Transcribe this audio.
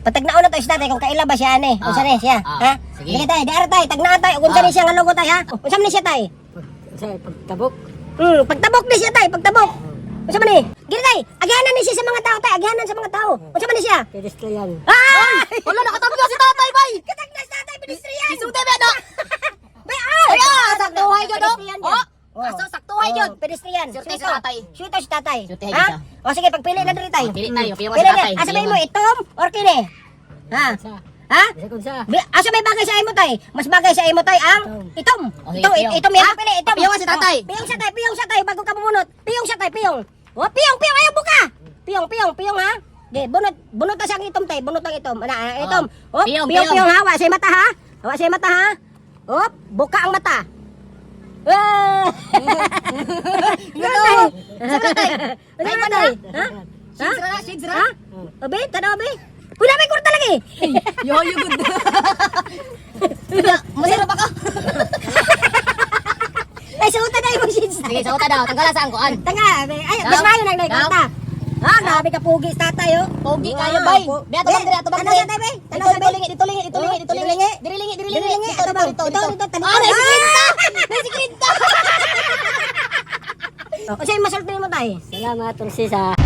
Patagnaon na to isda tay kung kaila ba siya ani. Unsa ni siya? Ha? Sige tay, di ara tay, tagnaan tay. Unsa ni siya nga logo tay ha? Unsa man ni siya tay? Sa pagtabok. Pagtabok ni siya tay, pagtabok. Unsa man ni? Giri tay, agyanan ni siya sa mga tao tay, agyanan sa mga tao. Unsa man ni siya? Pedestrian. Wala nakatabla si tatay bay. Katagnas tatay pedestrian. Isugtay ba no? Bay saktuhay gyud do. Aso saktuhay gyud pedestrian. Surti si tatay. Shoot si tatay. Surtihay Ha? siya. O sige pagpili na diri tay. Pili tayo, piyawan Pili si na. tatay. Asa ba mo itom or kini? Ha? Ha? Isa kun sa. Asa may bagay sa imo tay? Mas bagay sa imo tay ang itom. Itom yan pili itom. Piyawan si tatay. Piyong sa tay bago ka bumunot. Piyong sa tay, piyong. O piyong ayaw buka. Piyong ha. Di bunot na sang itom tay, bunot ang itom. Ana itom. O piyong ha, wa say mata ha. Wa say mata ha. O buka ang mata. Yun tay. Ha? Sigsra. Ha? Obe, tanaw obe. Puna may kurta lagi. Yo good. Masira pa ka. Ay, suta na yung shades. Sige, sa uta daw. Tanggalan sa angkuan. Tanga, ay, mas mayo nang nagkata. Ha, grabe ka pugi sa tayo. Pogi kayo bay. Di ato bang dire ato bang Ano sa tayo, bay? Ano sa bay? Dito lingi. Diri lingi. Ito ba? Ito, tanong. Ah, may sikrinta. May sikrinta. O, sa'yo masultin mo tayo. Salamat, Prinsesa.